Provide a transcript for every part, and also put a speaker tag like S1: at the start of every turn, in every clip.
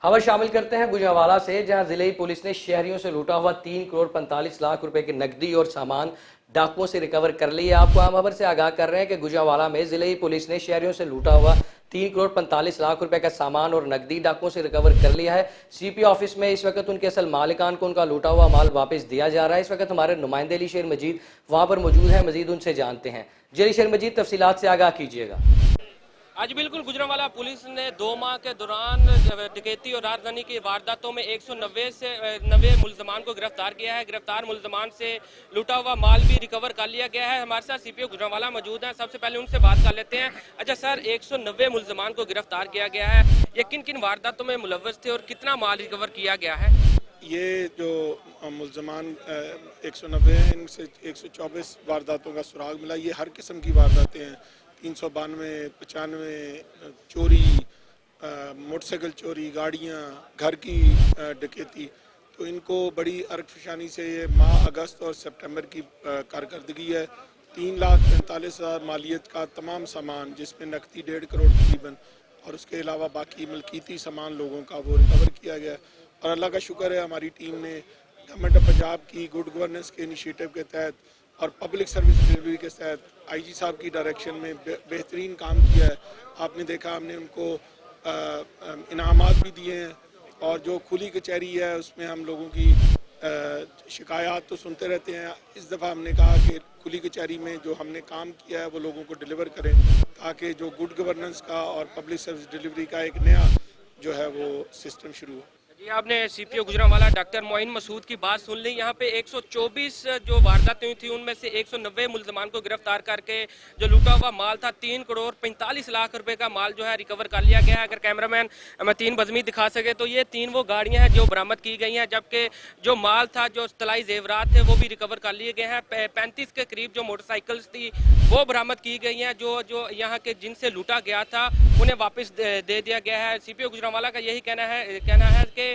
S1: खबर शामिल करते हैं गुजरांवाला से, जहां जिले पुलिस ने शहरियों से लूटा हुआ 3 करोड़ 45 लाख रुपए की नकदी और सामान डाकुओं से रिकवर कर लिया। आपको आम खबर से आगाह कर रहे हैं कि गुजरांवाला में जिले पुलिस ने शहरियों से लूटा हुआ 3 करोड़ 45 लाख रुपए का सामान और नकदी डाकुओं से रिकवर कर लिया है। सीपी ऑफिस में इस वक्त उनके असल मालिकान को उनका लूटा हुआ माल वापस दिया जा रहा है। इस वक्त हमारे नुमाइंदे अली शेर मजीद वहां पर मौजूद है, मजीद उनसे जानते हैं। जी अली शेर मजीद, तफसीलात से आगाह कीजिएगा।
S2: आज बिल्कुल गुजरांवाला पुलिस ने 2 माह के दौरान डकैती और राजधानी की वारदातों में 190 से 90 मुलजमान को गिरफ्तार किया है। गिरफ्तार मुलजमान से लूटा हुआ माल भी रिकवर कर लिया गया है। हमारे साथ सीपीओ गुजरांवाला मौजूद हैं, सबसे पहले उनसे बात कर लेते हैं। अच्छा सर, 190 मुलजमान को गिरफ्तार किया गया है, ये किन किन वारदातों में मुलव्वस थे और कितना माल रिकवर किया गया है?
S3: ये जो मुलजमान 190 हैं, इनसे 124 वारदातों का सुराग मिला। ये हर किस्म की वारदातें हैं, 392, 95 चोरी, मोटरसाइकिल चोरी, गाड़ियाँ, घर की डकैती। तो इनको बड़ी अरकफशानी से ये माह अगस्त और सितंबर की कारकर्दगी है। 3,45,000 मालियत का तमाम सामान, जिसमें नकदी 1.5 करोड़ तकरीबन और उसके अलावा बाकी मलकीती सामान लोगों का वो रिकवर किया गया। और अल्लाह का शुक्र है, हमारी टीम ने गवर्नमेंट ऑफ पंजाब की गुड गवर्नेंस के इनिशिएटिव के तहत और पब्लिक सर्विस डिलीवरी के तहत आईजी साहब की डायरेक्शन में बेहतरीन काम किया है। आपने देखा, हमने उनको इनामात भी दिए हैं। और जो खुली कचहरी है उसमें हम लोगों की शिकायत तो सुनते रहते हैं। इस दफ़ा हमने कहा कि खुली कचहरी में जो हमने काम किया है वो लोगों को डिलीवर करें, ताकि जो गुड गवर्नेंस का और पब्लिक सर्विस डिलीवरी का एक नया जो है वो सिस्टम शुरू हो।
S2: जी, आपने सीपीओ गुजरांवाला डॉक्टर मोइन मसूद की बात सुन ली। यहाँ पे 124 जो वारदातें हुई थी उनमें से 190 मुलजमान को गिरफ्तार करके जो लूटा हुआ माल था 3 करोड़ 45 लाख रुपए का माल जो है रिकवर कर लिया गया है। अगर कैमरामैन हमें 3 बजमी दिखा सके तो ये 3 वो गाड़ियां हैं जो बरामद की गई हैं, जबकि जो माल था, जो तलाई जेवरात थे, वो भी रिकवर कर लिए गए हैं। 35 के करीब जो मोटरसाइकिल्स थी वो बरामद की गई हैं, जो यहाँ के जिनसे लूटा गया था उन्हें वापस दे दिया गया है। सीपीओ गुजरांवाला का यही कहना है कि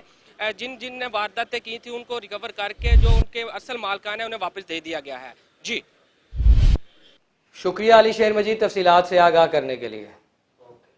S2: जिन जिन ने वारदातें की थी उनको रिकवर करके जो उनके असल मालकान है उन्हें वापस दे दिया गया है। जी
S1: शुक्रिया अली शेर मजीद, तफसीलात से आगाह करने के लिए।